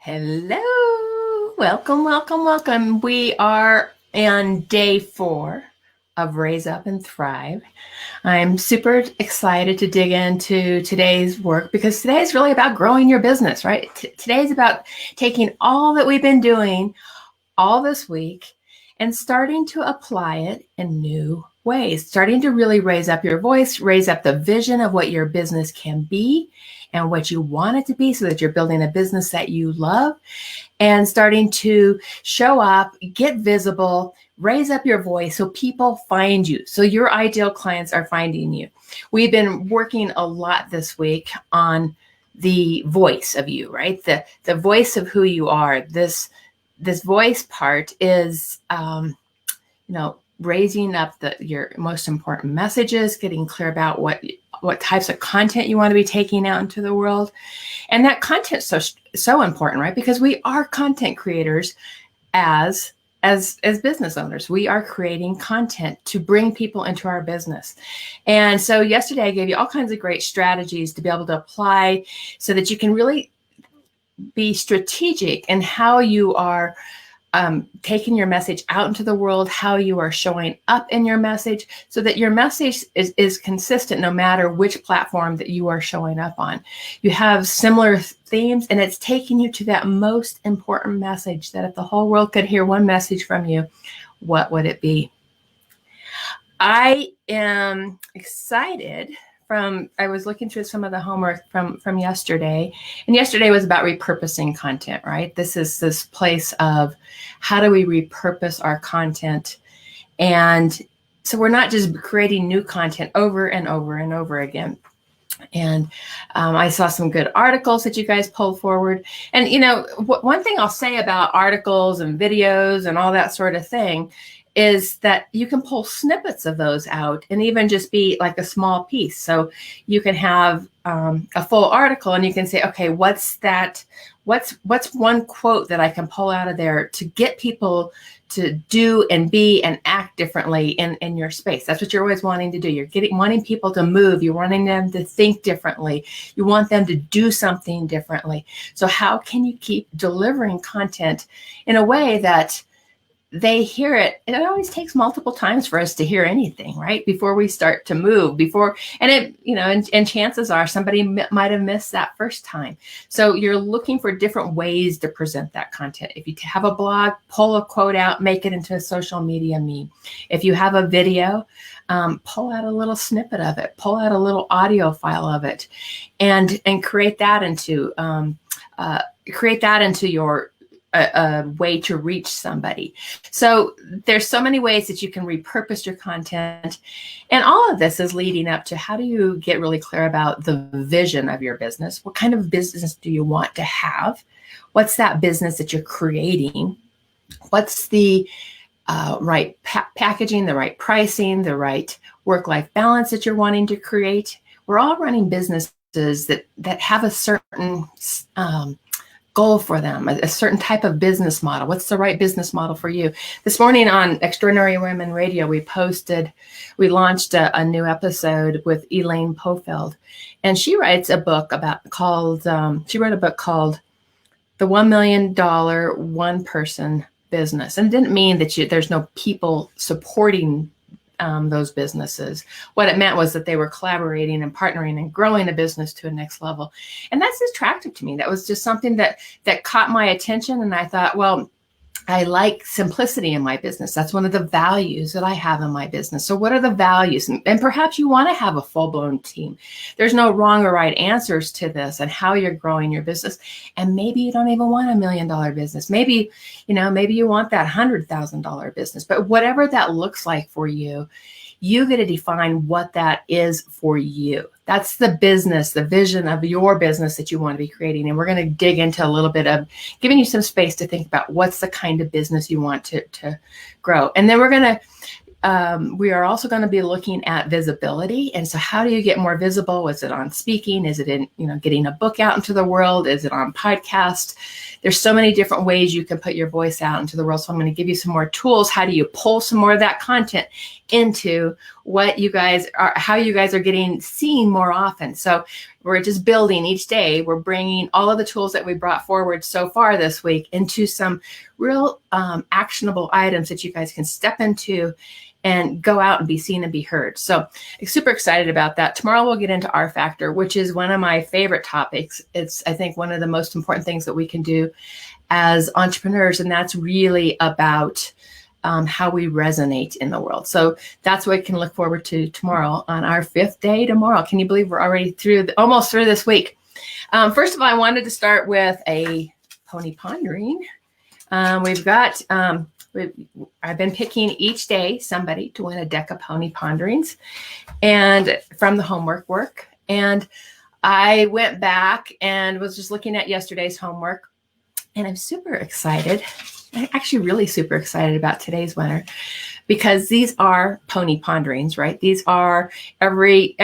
Hello, welcome, welcome, welcome. We are on day 4 of Raise Up and Thrive. I'm super excited to dig into today's work because today is really about growing your business, right? Today is about taking all that we've been doing all this week and starting to apply it in new ways, starting to really raise up your voice, raise up the vision of what your business can be and what you want it to be so that you're building a business that you love, and starting to show up, get visible, raise up your voice so people find you, so your ideal clients are finding you. We've been working a lot this week on the voice of you, right? The voice of who you are. This voice part is, raising up your most important messages, getting clear about what types of content you want to be taking out into the world. And that content is so important, right? Because we are content creators as business owners. We are creating content to bring people into our business. And so yesterday I gave you all kinds of great strategies to be able to apply so that you can really be strategic in how you are taking your message out into the world, how you are showing up in your message, so that your message is consistent no matter which platform that you are showing up on. You have similar themes, and it's taking you to that most important message that if the whole world could hear one message from you, what would it be? I am excited. I was looking through some of the homework from yesterday, and yesterday was about repurposing content, right? This is this place of how do we repurpose our content? And so we're not just creating new content over and over and over again. And I saw some good articles that you guys pulled forward. And, one thing I'll say about articles and videos and all that sort of thing is that you can pull snippets of those out and even just be like a small piece. So you can have a full article and you can say, okay, what's one quote that I can pull out of there to get people to do and be and act differently in your space. That's what you're always wanting to do. You're wanting people to move. You're wanting them to think differently. You want them to do something differently. So how can you keep delivering content in a way that they hear it? It always takes multiple times for us to hear anything, right? Before we start to move, and chances are somebody might have missed that first time. So you're looking for different ways to present that content. If you have a blog, pull a quote out, make it into a social media meme. If you have a video, pull out a little snippet of it, pull out a little audio file of it, and create that into your a way to reach somebody. So there's so many ways that you can repurpose your content. And all of this is leading up to how do you get really clear about the vision of your business? What kind of business do you want to have? What's that business that you're creating? What's the right packaging, the right pricing, the right work-life balance that you're wanting to create? We're all running businesses that have a certain goal for them, a certain type of business model. What's the right business model for you? This morning on Extraordinary Women Radio, we launched a new episode with Elaine Pofeld, and she writes a book called The $1 Million One Person Business. And it didn't mean that there's no people supporting those businesses. What it meant was that they were collaborating and partnering and growing a business to a next level. And that's attractive to me. That was just something that caught my attention. And I thought, well, I like simplicity in my business. That's one of the values that I have in my business. So what are the values? And perhaps you want to have a full-blown team. There's no wrong or right answers to this and how you're growing your business. And maybe you don't even want $1 million business. Maybe you want that $100,000 business. But whatever that looks like for you, you get to define what that is for you. That's the business, the vision of your business that you want to be creating. And we're going to dig into a little bit of giving you some space to think about what's the kind of business you want to grow. And then we are also going to be looking at visibility. And so how do you get more visible? Is it on speaking? Is it in, getting a book out into the world? Is it on podcast? There's so many different ways you can put your voice out into the world. So I'm going to give you some more tools. How do you pull some more of that content into how you guys are getting seen more often? So we're just building each day. We're bringing all of the tools that we brought forward so far this week into some real actionable items that you guys can step into and go out and be seen and be heard. So I'm super excited about that. Tomorrow we'll get into R Factor, which is one of my favorite topics. It's, I think, one of the most important things that we can do as entrepreneurs, and that's really about how we resonate in the world. So that's what we can look forward to tomorrow on our 5th day tomorrow. Can you believe we're already almost through this week? First of all, I wanted to start with a pony pondering. We've got, I've been picking each day somebody to win a deck of pony ponderings and from the homework work. And I went back and was just looking at yesterday's homework, and I'm super excited. I'm actually really super excited about today's winner, because these are pony ponderings, right? These are every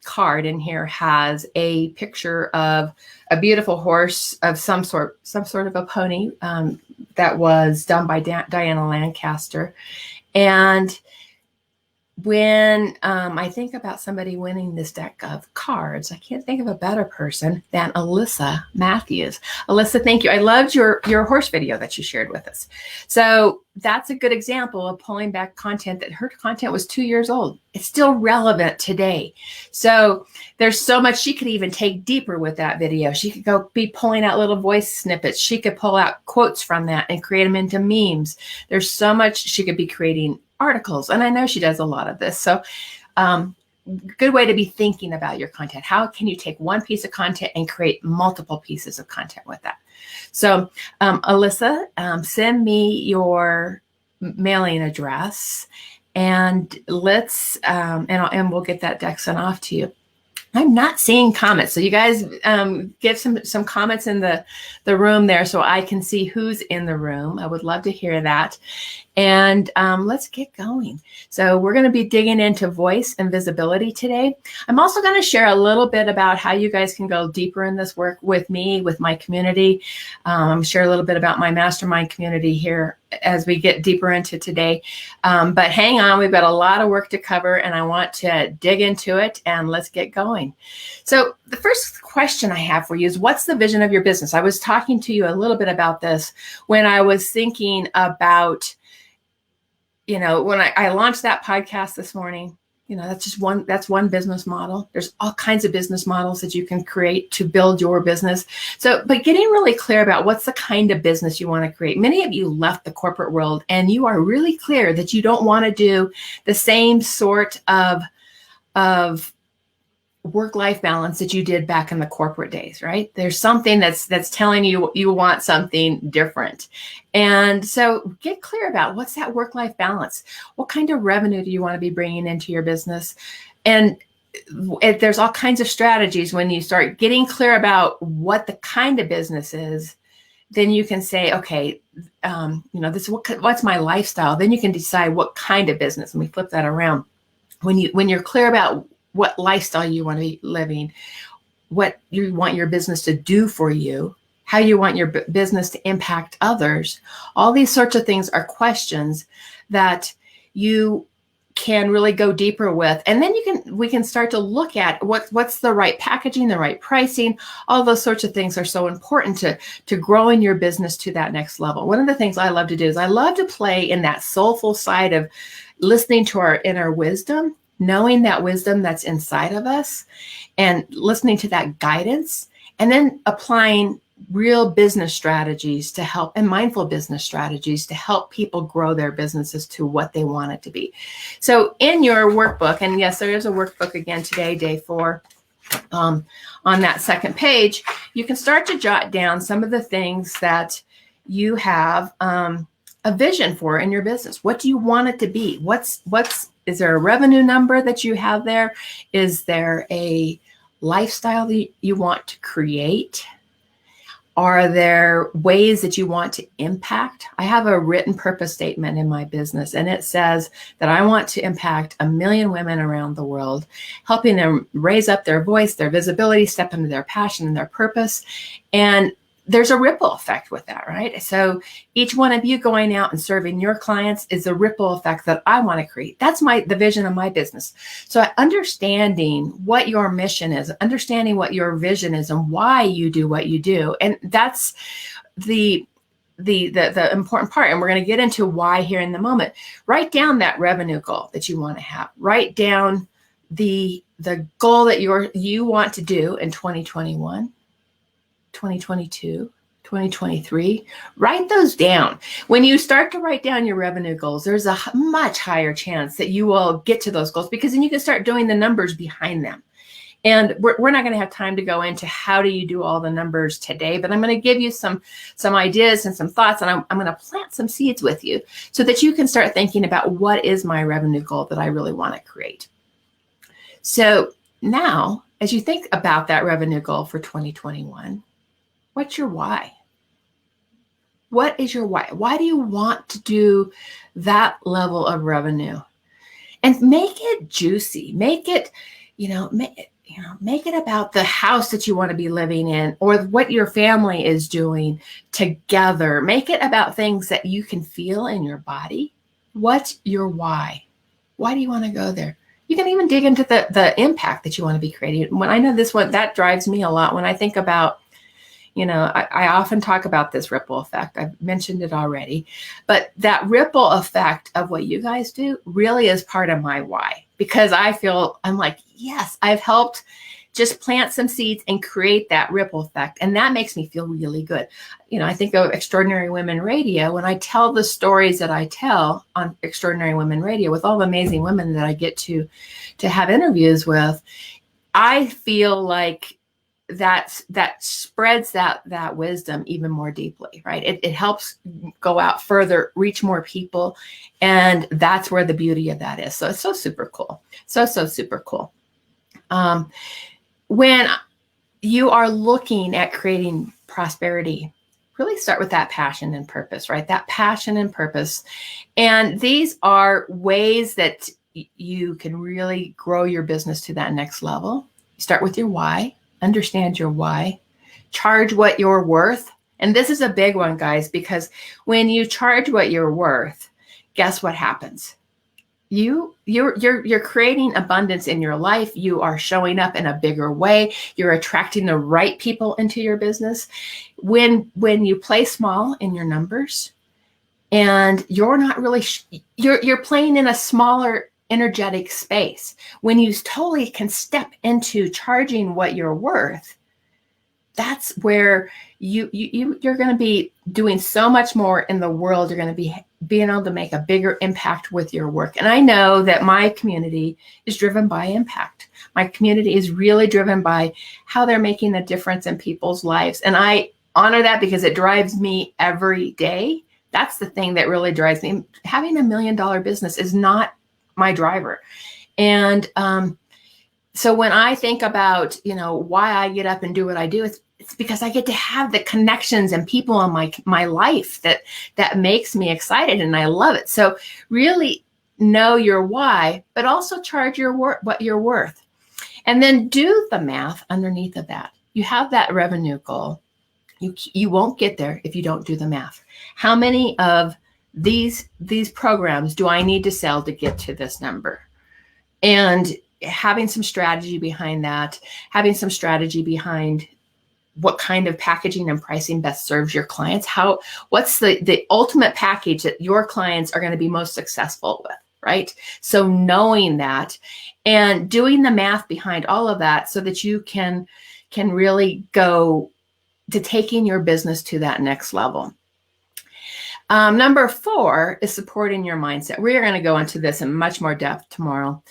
card in here has a picture of a beautiful horse of some sort of a pony that was done by Diana Lancaster. And when I think about somebody winning this deck of cards, I can't think of a better person than Alyssa Matthews. Alyssa, thank you. I loved your horse video that you shared with us. So that's a good example of pulling back content that her content was 2 years old. It's still relevant today. So there's so much she could even take deeper with that video. She could go be pulling out little voice snippets. She could pull out quotes from that and create them into memes. There's so much she could be creating articles. And I know she does a lot of this. So good way to be thinking about your content. How can you take one piece of content and create multiple pieces of content with that? So Alyssa, send me your mailing address, and let's and we'll get that deck sent off to you. I'm not seeing comments, so you guys give some comments in the room there so I can see who's in the room. I would love to hear that. And let's get going. So we're going to be digging into voice and visibility today. I'm also going to share a little bit about how you guys can go deeper in this work with me, with my community. Share a little bit about my mastermind community here as we get deeper into today. But hang on, we've got a lot of work to cover, and I want to dig into it, and let's get going. So the first question I have for you is, what's the vision of your business? I was talking to you a little bit about this when I was thinking about, when I launched that podcast this morning. That's one business model. There's all kinds of business models that you can create to build your business. So, but getting really clear about what's the kind of business you want to create. Many of you left the corporate world and you are really clear that you don't want to do the same sort of work-life balance that you did back in the corporate days, right? There's something that's telling you you want something different. And so get clear about what's that work-life balance. What kind of revenue do you want to be bringing into your business? And there's all kinds of strategies. When you start getting clear about what the kind of business is, then you can say, okay, this what's my lifestyle? Then you can decide what kind of business. Let me flip that around. When you're clear about what lifestyle you want to be living, what you want your business to do for you, how you want your business to impact others, all these sorts of things are questions that you can really go deeper with. And then we can start to look at what's the right packaging, the right pricing. All those sorts of things are so important to growing your business to that next level. One of the things I love to do is I love to play in that soulful side of listening to our inner wisdom, knowing that wisdom that's inside of us and listening to that guidance, and then applying real business strategies to help, and mindful business strategies to help people grow their businesses to what they want it to be. So in your workbook, and yes, there is a workbook again today, day 4, on that second page, you can start to jot down some of the things that you have a vision for in your business. What do you want it to be? Is there a revenue number that you have there? Is there a lifestyle that you want to create? Are there ways that you want to impact? I have a written purpose statement in my business, and it says that I want to impact 1 million women around the world, helping them raise up their voice, their visibility, step into their passion and their purpose. And there's a ripple effect with that, right? So each one of you going out and serving your clients is a ripple effect that I want to create. That's the vision of my business. So understanding what your mission is, understanding what your vision is and why you do what you do. And that's the important part. And we're going to get into why here in the moment. Write down that revenue goal that you want to have. Write down the goal that you want to do in 2021. 2022, 2023, write those down. When you start to write down your revenue goals, there's a much higher chance that you will get to those goals, because then you can start doing the numbers behind them. And we're not going to have time to go into how do you do all the numbers today, but I'm going to give you some ideas and some thoughts, and I'm going to plant some seeds with you so that you can start thinking about what is my revenue goal that I really want to create. So now, as you think about that revenue goal for 2021, what's your why? What is your why? Why do you want to do that level of revenue? And make it juicy. Make it, make it about the house that you want to be living in, or what your family is doing together. Make it about things that you can feel in your body. What's your why? Why do you want to go there? You can even dig into the impact that you want to be creating. When I know this one, that drives me a lot when I think about, I often talk about this ripple effect. I've mentioned it already, but that ripple effect of what you guys do really is part of my why, because I'm like, yes, I've helped just plant some seeds and create that ripple effect. And that makes me feel really good. I think of Extraordinary Women Radio. When I tell the stories that I tell on Extraordinary Women Radio with all the amazing women that I get to have interviews with, I feel like that spreads that wisdom even more deeply, right? It helps go out further, reach more people. And that's where the beauty of that is. So it's so super cool. So super cool. When you are looking at creating prosperity, really start with that passion and purpose, right? That passion and purpose. And these are ways that you can really grow your business to that next level. You start with your why. Understand your why. Charge what you're worth. And this is a big one, guys, because when you charge what you're worth, guess what happens? You're creating abundance in your life. You are showing up in a bigger way. You're attracting the right people into your business. When you play small in your numbers, and you're not really you're playing in a smaller energetic space. When you totally can step into charging what you're worth, that's where you're going to be doing so much more in the world. You're going to be being able to make a bigger impact with your work. And I know that my community is driven by impact. My community is really driven by how they're making a difference in people's lives. And I honor that because it drives me every day. That's the thing that really drives me. Having $1 million business is not my driver. And so when I think about, why I get up and do what I do, it's because I get to have the connections and people in my life that makes me excited, and I love it. So really know your why, but also charge what you're worth. And then do the math underneath of that. You have that revenue goal. You won't get there if you don't do the math. How many of these programs do I need to sell to get to this number? And having some strategy behind that, having some strategy behind what kind of packaging and pricing best serves your clients. What's the ultimate package that your clients are going to be most successful with, right? So knowing that and doing the math behind all of that so that you can really go to taking your business to that next level. Number 4 is supporting your mindset. We are going to go into this in much more depth tomorrow.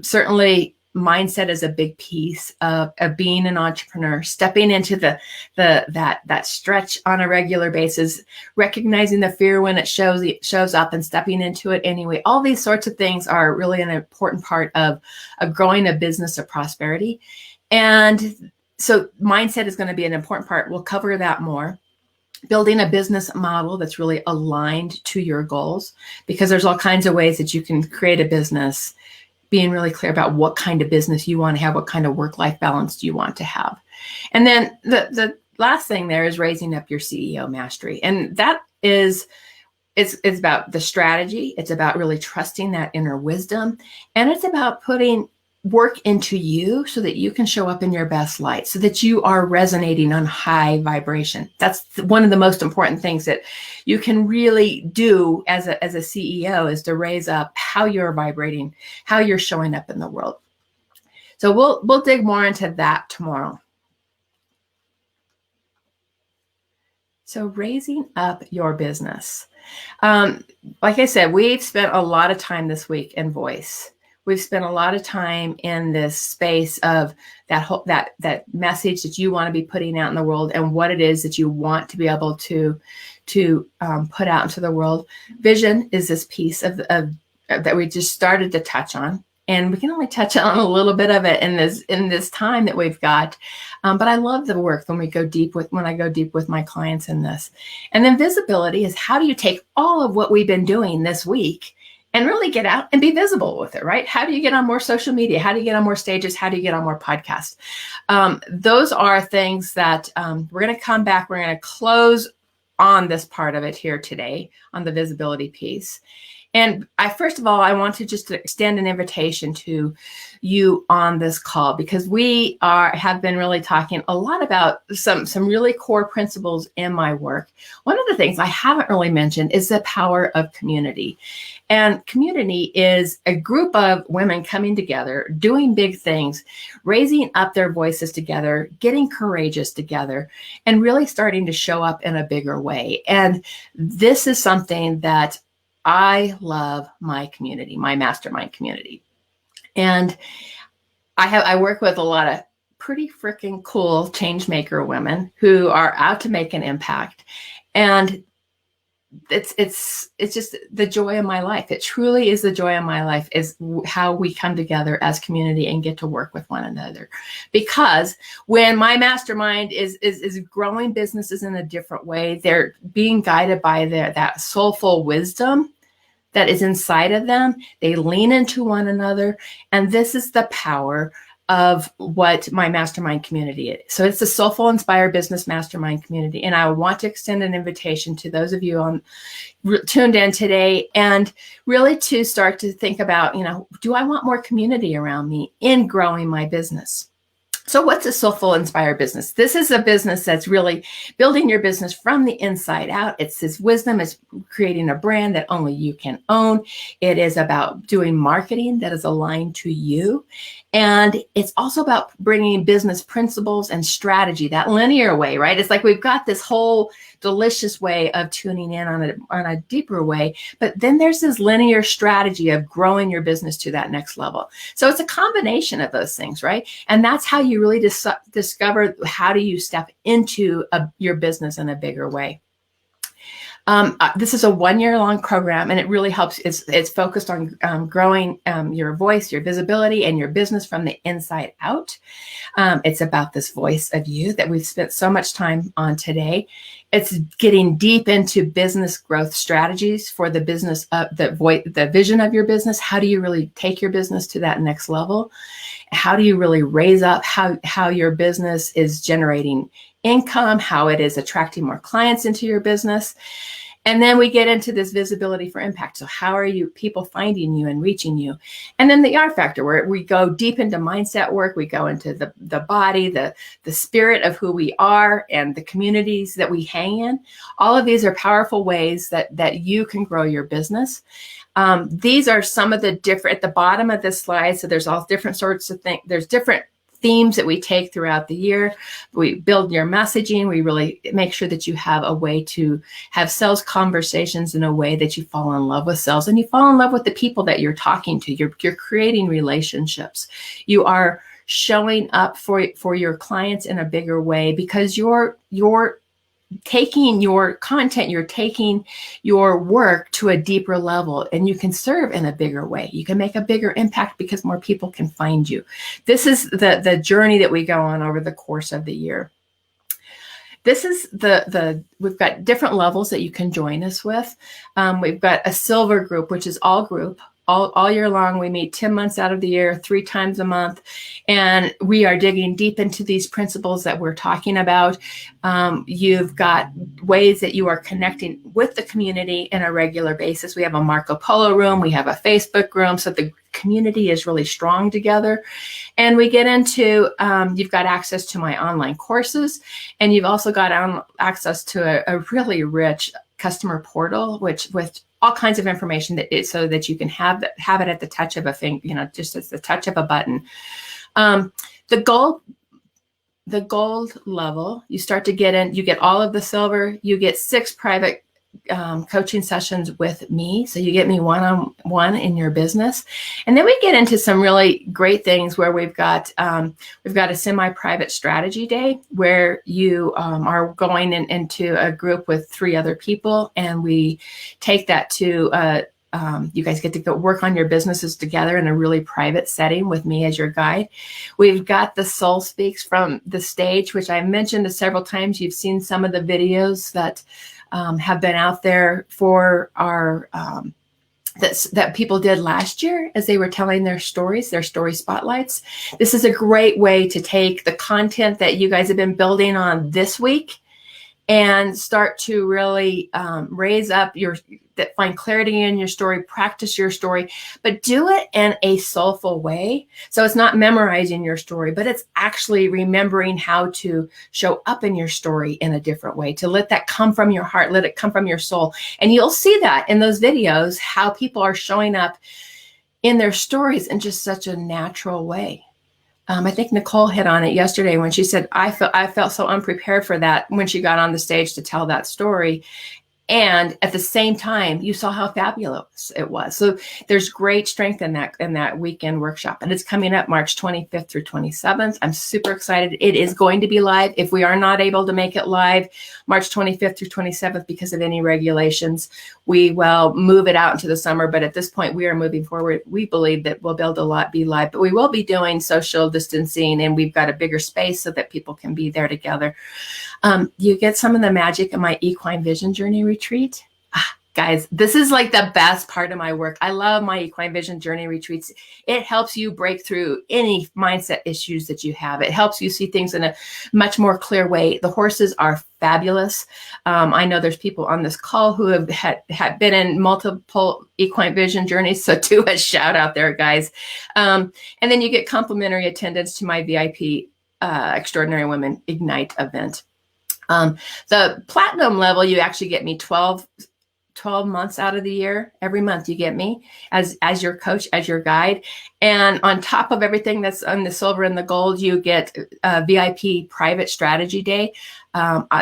Certainly, mindset is a big piece of being an entrepreneur, stepping into that stretch on a regular basis, recognizing the fear when it shows up and stepping into it anyway. All these sorts of things are really an important part of growing a business of prosperity. And so mindset is going to be an important part. We'll cover that more. Building a business model that's really aligned to your goals, because there's all kinds of ways that you can create a business, being really clear about what kind of business you want to have, what kind of work-life balance do you want to have. And then the last thing there is raising up your CEO mastery. And that is, it's about the strategy. It's about really trusting that inner wisdom. And it's about putting work into you so that you can show up in your best light, so that you are resonating on high vibration. That's one of the most important things that you can really do as a CEO, is to raise up how you're vibrating, how you're showing up in the world. So we'll dig more into that tomorrow. So raising up your business. Like I said, we've spent a lot of time this week in voice. We've spent a lot of time in this space of that message that you want to be putting out in the world, and what it is that you want to be able to put out into the world. Vision is this piece of that we just started to touch on, and we can only touch on a little bit of it in this time that we've got. But I love the work when I go deep with my clients in this. And then visibility is, how do you take all of what we've been doing this week and really get out and be visible with it, right? How do you get on more social media? How do you get on more stages? How do you get on more podcasts? Those are things that we're going to come back. We're going to close on this part of it here today, on the visibility piece. And first of all, I want to just extend an invitation to you on this call, because we have been really talking a lot about some really core principles in my work. One of the things I haven't really mentioned is the power of community. And community is a group of women coming together, doing big things, raising up their voices together, getting courageous together, and really starting to show up in a bigger way. And this is something that I love my community, my mastermind community. And I work with a lot of pretty freaking cool change maker women who are out to make an impact. And it's just the joy of my life. It truly is the joy of my life, is how we come together as community and get to work with one another. Because when my mastermind is growing businesses in a different way, they're being guided by that soulful wisdom that is inside of them. They lean into one another. And this is the power of what my mastermind community is. So it's the Soulful Inspired Business Mastermind community. And I want to extend an invitation to those of you tuned in today, and really to start to think about, do I want more community around me in growing my business? So what's a soulful inspired business? This is a business that's really building your business from the inside out. It's this wisdom. It's creating a brand that only you can own. It is about doing marketing that is aligned to you. And it's also about bringing business principles and strategy, that linear way, right? It's like we've got this whole delicious way of tuning in on a deeper way, but then there's this linear strategy of growing your business to that next level. So it's a combination of those things, right? And that's how you really discover, how do you step into your business in a bigger way. This is a 1-year-long program, and it really helps. It's focused on growing your voice, your visibility, and your business from the inside out. It's about this voice of you that we've spent so much time on today. It's getting deep into business growth strategies for the business, the vision of your business. How do you really take your business to that next level? How do you really raise up how your business is generating income, how it is attracting more clients into your business? And then we get into this visibility for impact. So how are people finding you and reaching you? And then the R factor, where we go deep into mindset work. We go into the body, the spirit of who we are, and the communities that we hang in. All of these are powerful ways that you can grow your business. These are some of the different, at the bottom of this slide. So there's all different sorts of things. There's different themes that we take throughout the year. We build your messaging. We really make sure that you have a way to have sales conversations in a way that you fall in love with sales, and you fall in love with the people that you're talking to. You're creating relationships. You are showing up for your clients in a bigger way, because you're taking your content, you're taking your work to a deeper level, and you can serve in a bigger way. You can make a bigger impact because more people can find you. This is the journey that we go on over the course of the year. This is we've got different levels that you can join us with. We've got a silver group, which is all group, all year long. We meet 10 months out of the year, 3 times a month. And we are digging deep into these principles that we're talking about. You've got ways that you are connecting with the community in a regular basis. We have a Marco Polo room. We have a Facebook room. So the community is really strong together. And we get into, you've got access to my online courses, and you've also got access to a really rich customer portal, which with all kinds of information so that you can have it at the touch of a finger, just as the touch of a button. The gold level, you start to get in, you get all of the silver, you get 6 private coaching sessions with me. So you get me one-on-one in your business. And then we get into some really great things where we've got a semi-private strategy day where you are going into a group with 3 other people, and we take that to you guys get to go work on your businesses together in a really private setting with me as your guide. We've got the Soul Speaks from the stage, which I mentioned several times. You've seen some of the videos that have been out there for our that people did last year as they were telling their story spotlights. This is a great way to take the content that you guys have been building on this week and start to really raise up find clarity in your story, practice your story, but do it in a soulful way. So it's not memorizing your story, but it's actually remembering how to show up in your story in a different way, to let that come from your heart, let it come from your soul. And you'll see that in those videos, how people are showing up in their stories in just such a natural way. I think Nicole hit on it yesterday when she said, I felt so unprepared for that when she got on the stage to tell that story. And at the same time, you saw how fabulous it was. So there's great strength in that weekend workshop. And it's coming up March 25th through 27th. I'm super excited. It is going to be live. If we are not able to make it live March 25th through 27th because of any regulations, we will move it out into the summer. But at this point, we are moving forward. We believe that we'll be able to be live, but we will be doing social distancing, and we've got a bigger space so that people can be there together. You get some of the magic of my Equine Vision Journey retreat. Guys, this is like the best part of my work. I love my Equine Vision Journey retreats. It helps you break through any mindset issues that you have. It helps you see things in a much more clear way. The horses are fabulous. I know there's people on this call who have had been in multiple Equine Vision journeys. So do a shout out there, guys. And then you get complimentary attendance to my VIP Extraordinary Women Ignite event. The platinum level, you actually get me 12 months out of the year. Every month you get me as your coach, as your guide. And on top of everything that's on the silver and the gold, you get a VIP private strategy day.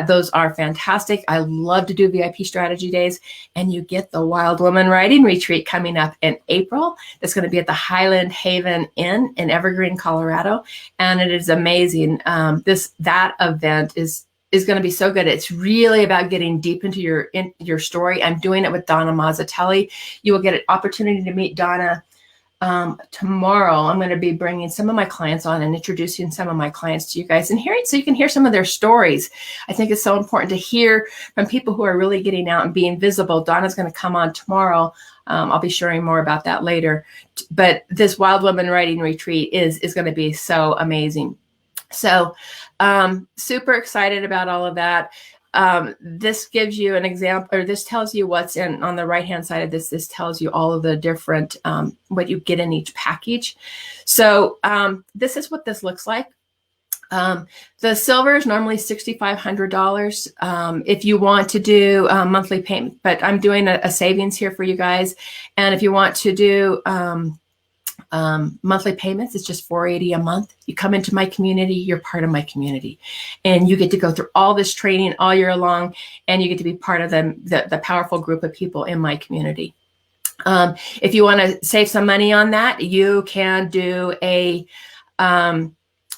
Those are fantastic. I love to do VIP strategy days. And you get the Wild Woman Riding Retreat coming up in April. That's going to be at the Highland Haven Inn in Evergreen, Colorado. And it is amazing. That event is going to be so good. It's really about getting deep into your story. I'm doing it with Donna Mazzatelli. You will get an opportunity to meet Donna tomorrow. I'm going to be bringing some of my clients on and introducing some of my clients to you guys and hearing, so you can hear some of their stories. I think it's so important to hear from people who are really getting out and being visible. Donna's going to come on tomorrow. I'll be sharing more about that later. But this Wild Woman Riding Retreat is going to be so amazing. So super excited about all of that. This gives you an example, or this tells you what's on the right-hand side of this. This tells you all of the different, what you get in each package. So this is what this looks like. The silver is normally $6,500 if you want to do monthly payment, but I'm doing a savings here for you guys. And if you want to do monthly payments, it's just $480 a month. You come into my community, you're part of my community, and you get to go through all this training all year long, and you get to be part of the powerful group of people in my community. If you want to save some money on that, you can do a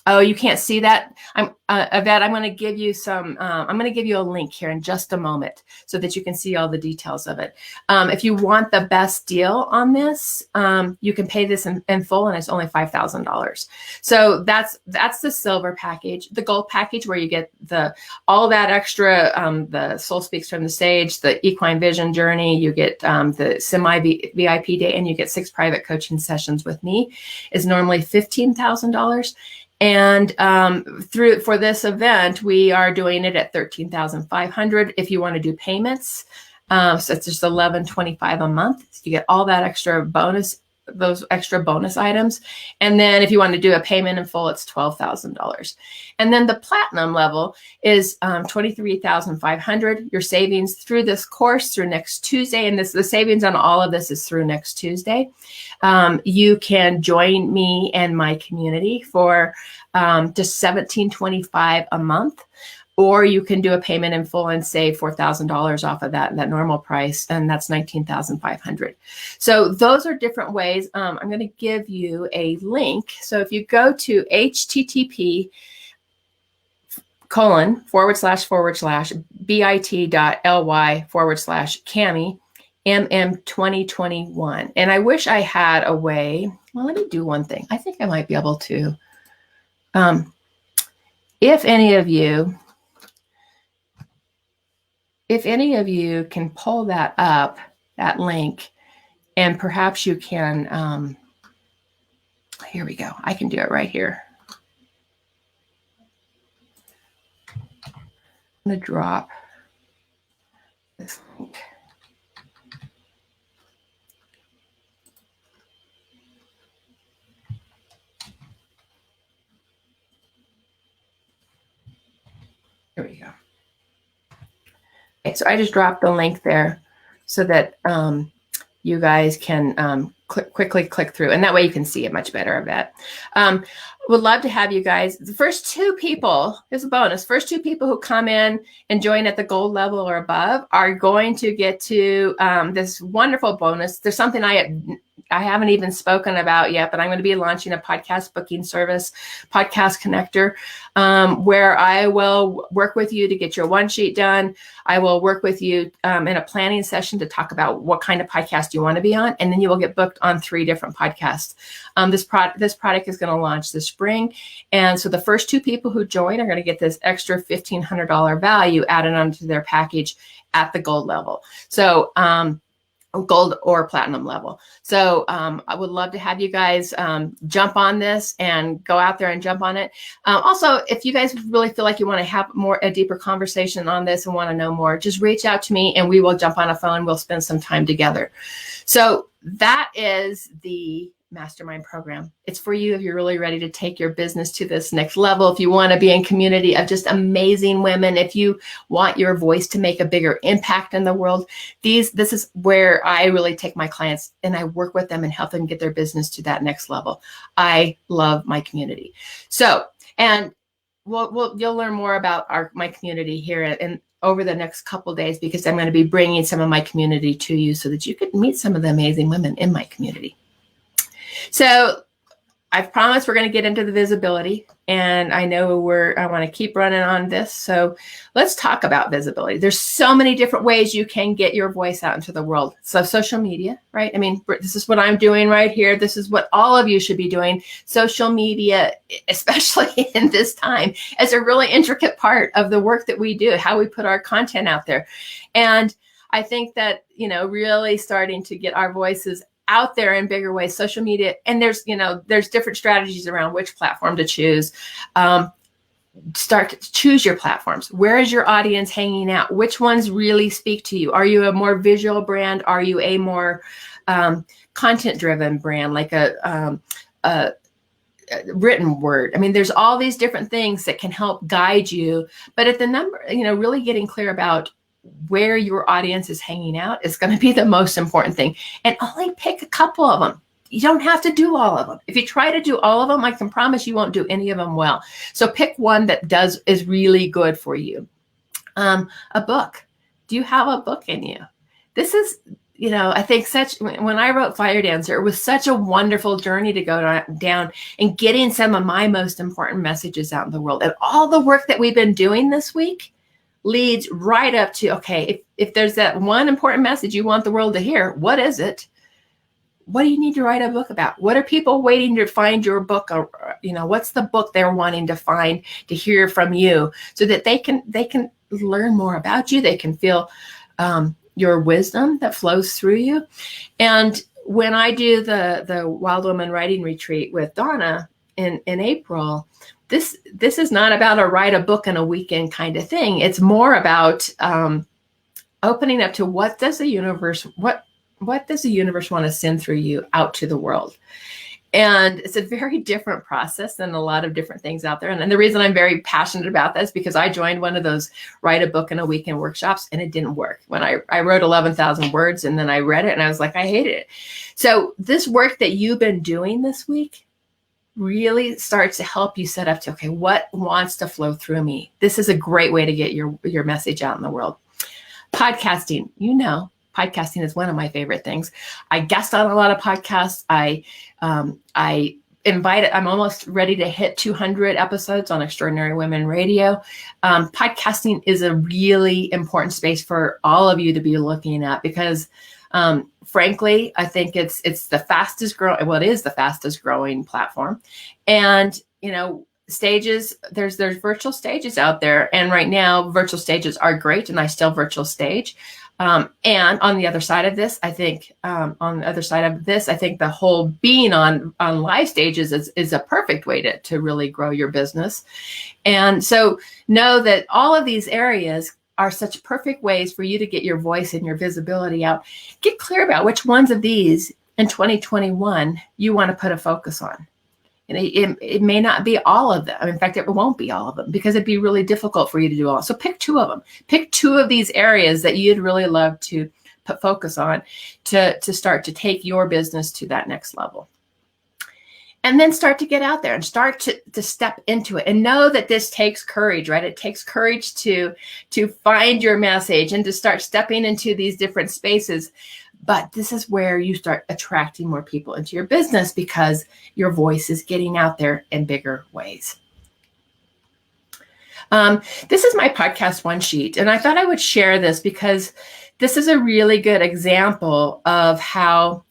Oh, you can't see that? Yvette, I'm going to give you I'm going to give you a link here in just a moment so that you can see all the details of it. If you want the best deal on this, you can pay this in full, and it's only $5,000. So that's the silver package. The gold package, where you get all that extra, the Soul Speaks from the Stage, the Equine Vision Journey, you get the semi VIP day, and you get 6 private coaching sessions with me, is normally $15,000. And for this event, we are doing it at $13,500. If you want to do payments, so it's just $11.25 a month. So you get all that extra bonus, those extra bonus items. And then if you want to do a payment in full, it's $12,000. And then the platinum level is $23,500. Your savings through this course through next Tuesday, and the savings on all of this is through next Tuesday. You can join me and my community for just $17.25 a month, or you can do a payment in full and save $4,000 off of that normal price, and that's $19,500. So those are different ways. I'm going to give you a link. So if you go to http://bit.ly/Cami MM2021. And I wish I had a way. Well, let me do one thing. I think I might be able to. If any of you can pull that up, that link, and perhaps you can, here we go. I can do it right here. I'm going to drop this link. Here we go. Okay, so I just dropped the link there so that you guys can quickly click through, and that way you can see it much better, I bet. Would love to have you guys. The first 2 people, here's a bonus, first 2 people who come in and join at the gold level or above are going to get to this wonderful bonus. There's something I haven't even spoken about yet, but I'm going to be launching a podcast booking service, Podcast Connector, where I will work with you to get your one sheet done. I will work with you in a planning session to talk about what kind of podcast you want to be on, and then you will get booked on 3 different podcasts. This product is going to launch this spring, and so the first 2 people who join are going to get this extra $1,500 value added onto their package at the gold level. So gold or platinum level. So I would love to have you guys jump on this and go out there and jump on it. Also, if you guys really feel like you want to have a deeper conversation on this and want to know more, just reach out to me and we will jump on a phone. We'll spend some time together. So that is the mastermind program. It's for you if you're really ready to take your business to this next level. If you want to be in community of just amazing women, if you want your voice to make a bigger impact in the world, this is where I really take my clients and I work with them and help them get their business to that next level. I love my community. So, and you'll learn more about my community here and over the next couple of days, because I'm going to be bringing some of my community to you so that you could meet some of the amazing women in my community. So I've promised we're going to get into the visibility, and I know I want to keep running on this. So let's talk about visibility. There's so many different ways you can get your voice out into the world. So social media, right? I mean, this is what I'm doing right here. This is what all of you should be doing. Social media, especially in this time, is a really intricate part of the work that we do, how we put our content out there. And I think that, really starting to get our voices out there in bigger ways, social media, and there's different strategies around which platform to choose. Start to choose your platforms. Where is your audience hanging out? Which ones really speak to you? Are you a more visual brand? Are you a more content-driven brand, like a written word? I mean, there's all these different things that can help guide you, but at the number, really getting clear about where your audience is hanging out is going to be the most important thing. And only pick a couple of them. You don't have to do all of them. If you try to do all of them, I can promise you won't do any of them well. So pick one that is really good for you. A book. Do you have a book in you? This is I think when I wrote Fire Dancer, it was such a wonderful journey to go down and getting some of my most important messages out in the world. And all the work that we've been doing this week leads right up to, okay, if there's that one important message you want the world to hear, what is it? What do you need to write a book about? What are people waiting to find your book? Or, what's the book they're wanting to find, to hear from you, so that they can learn more about you. They can feel your wisdom that flows through you. And when I do the Wild Woman Writing Retreat with Donna in April, this is not about write a book in a weekend kind of thing. It's more about opening up to what does the universe want to send through you out to the world. And it's a very different process than a lot of different things out there. And the reason I'm very passionate about this, because I joined one of those write a book in a weekend workshops, and it didn't work. When I wrote 11,000 words, and then I read it and I was like, I hated it. So this work that you've been doing this week really starts to help you set up to, okay, what wants to flow through me? This is a great way to get your message out in the world. Podcasting, podcasting is one of my favorite things. I guest on a lot of podcasts. I'm almost ready to hit 200 episodes on Extraordinary Women Radio. Podcasting is a really important space for all of you to be looking at, because frankly, I think it's the fastest growing. Well, it is the fastest growing platform. And, stages, there's virtual stages out there. And right now, virtual stages are great. And I still virtual stage. And on the other side of this, I think the whole being on live stages is a perfect way to really grow your business. And so know that all of these areas are such perfect ways for you to get your voice and your visibility out. Get clear about which ones of these in 2021 you want to put a focus on. And it may not be all of them. In fact, it won't be all of them, because it'd be really difficult for you to do all. So pick two of them. Pick two of these areas that you'd really love to put focus on to start to take your business to that next level. And then start to get out there and start to step into it, and know that this takes courage, right? It takes courage to find your message and to start stepping into these different spaces. But this is where you start attracting more people into your business, because your voice is getting out there in bigger ways. This is my podcast one sheet, and I thought I would share this because this is a really good example of how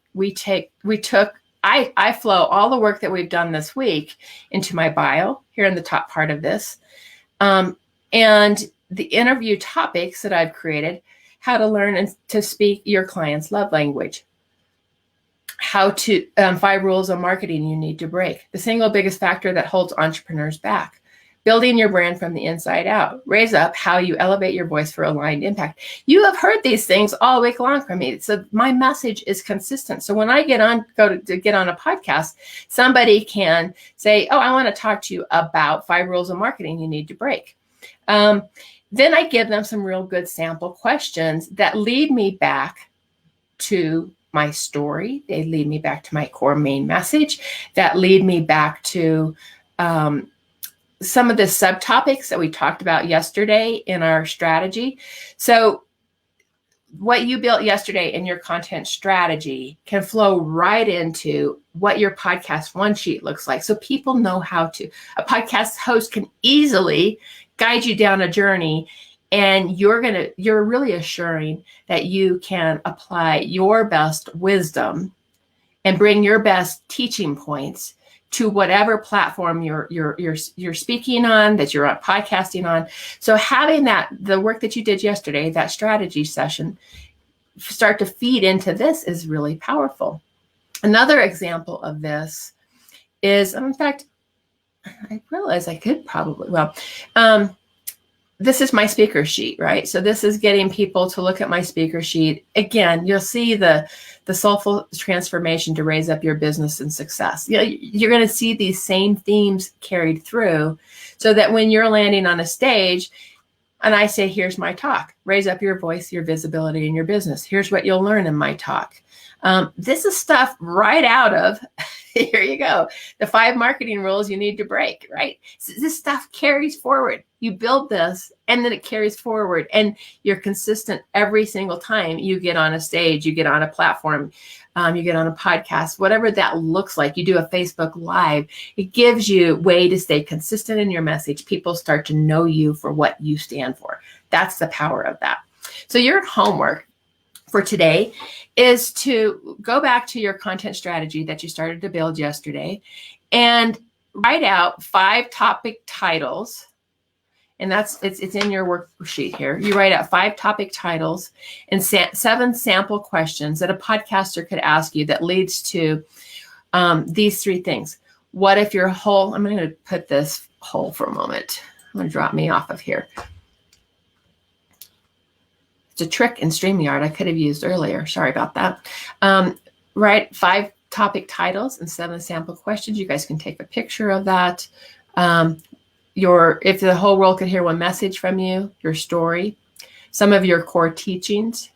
I flow all the work that we've done this week into my bio here in the top part of this. And the interview topics that I've created: how to learn to speak your client's love language, how to 5 rules of marketing you need to break, the single biggest factor that holds entrepreneurs back, building your brand from the inside out, raise up, how you elevate your voice for aligned impact. You have heard these things all week long from me. So my message is consistent. So when I get on a podcast, somebody can say, oh, I want to talk to you about 5 rules of marketing you need to break. Then I give them some real good sample questions that lead me back to my story. They lead me back to my core main message, that lead me back to some of the subtopics that we talked about yesterday in our strategy. So what you built yesterday in your content strategy can flow right into what your podcast one sheet looks like. So people know a podcast host can easily guide you down a journey, and you're really assuring that you can apply your best wisdom and bring your best teaching points to whatever platform you're speaking on, that you're podcasting on. So having the work that you did yesterday, that strategy session, start to feed into this is really powerful. Another example of this is, in fact, I realize I could probably, this is my speaker sheet, right? So this is getting people to look at my speaker sheet. Again, you'll see the soulful transformation to raise up your business and success. You're going to see these same themes carried through, so that when you're landing on a stage and I say, here's my talk, raise up your voice, your visibility in your business. Here's what you'll learn in my talk. This is stuff right out of Here you go. The 5 marketing rules you need to break, right? So this stuff carries forward. You build this and then it carries forward, and you're consistent every single time you get on a stage, you get on a platform, you get on a podcast, whatever that looks like. You do a Facebook Live. It gives you a way to stay consistent in your message. People start to know you for what you stand for. That's the power of that. So your homework for today is to go back to your content strategy that you started to build yesterday and write out 5 topic titles. And it's in your worksheet here. You write out 5 topic titles and 7 sample questions that a podcaster could ask you that leads to these 3 things. What if your whole, I'm going to put this whole for a moment. I'm going to drop me off of here. It's a trick in StreamYard I could have used earlier. Sorry about that. Write 5 topic titles and 7 sample questions. You guys can take a picture of that. If the whole world could hear one message from you, your story, some of your core teachings.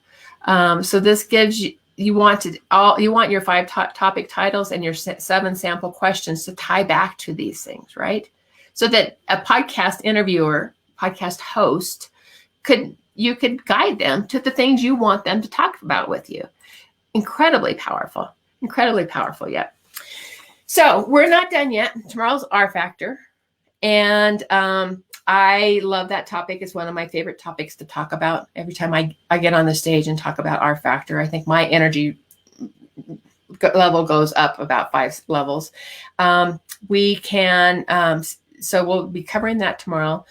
So this gives you want your 5 topic titles and your 7 sample questions to tie back to these things, right? So that a podcast interviewer, podcast host you could guide them to the things you want them to talk about with you. Incredibly powerful, yeah. So we're not done yet. Tomorrow's R Factor. And I love that topic. It's one of my favorite topics to talk about. Every time I get on the stage and talk about R Factor, I think my energy level goes up about 5 levels. So we'll be covering that tomorrow.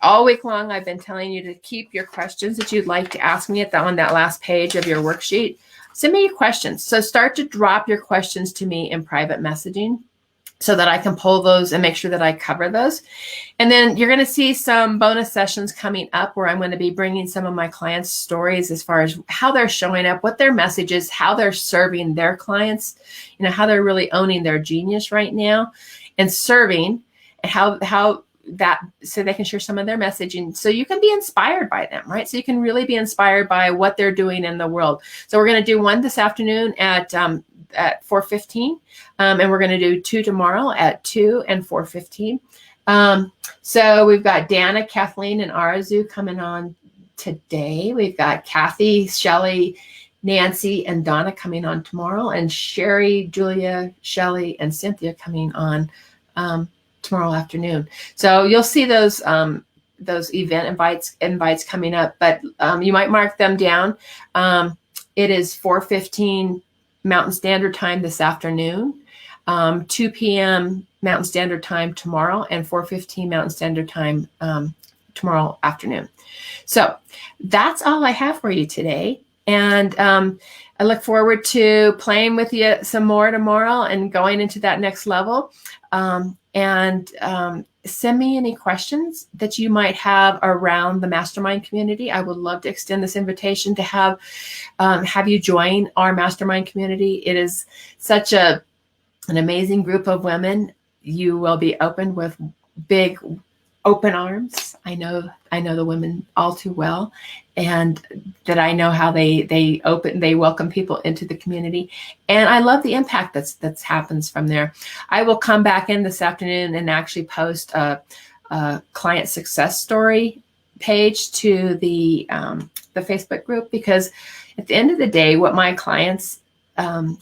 All week long, I've been telling you to keep your questions that you'd like to ask me on that last page of your worksheet. Send me your questions. So start to drop your questions to me in private messaging so that I can pull those and make sure that I cover those. And then you're going to see some bonus sessions coming up where I'm going to be bringing some of my clients' stories as far as how they're showing up, what their message is, how they're serving their clients, how they're really owning their genius right now and serving, and how that, so they can share some of their messaging so you can be inspired by them, right? So you can really be inspired by what they're doing in the world. So we're going to do one this afternoon at 4:15, and we're going to do 2 tomorrow at 2 and 4:15. So we've got Dana, Kathleen, and Arazu coming on today. We've got Kathy, Shelley, Nancy, and Donna coming on tomorrow, and Sherry, Julia, Shelley, and Cynthia coming on tomorrow afternoon. So you'll see those event invites coming up, but you might mark them down. It is 4:15 Mountain Standard Time this afternoon, 2 p.m. Mountain Standard Time tomorrow, and 4:15 Mountain Standard Time tomorrow afternoon. So that's all I have for you today. And I look forward to playing with you some more tomorrow and going into that next level. Send me any questions that you might have around the mastermind community. I would love to extend this invitation to have you join our mastermind community. It is such an amazing group of women. You will be opened with big open arms. I know the women all too well, and that I know how they welcome people into the community, and I love the impact that's happens from there. I will come back in this afternoon and actually post a client success story page to the Facebook group, because at the end of the day, what my clients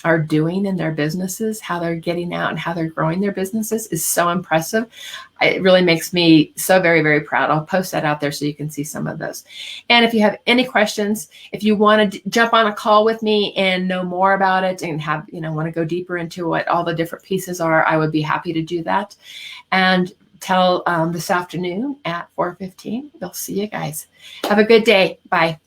are doing in their businesses, how they're getting out and how they're growing their businesses is so impressive. It really makes me so very, very proud. I'll post that out there so you can see some of those. And if you have any questions, if you want to jump on a call with me and know more about it and want to go deeper into what all the different pieces are, I would be happy to do that. And till this afternoon at 4:15, we'll see you guys. Have a good day. Bye.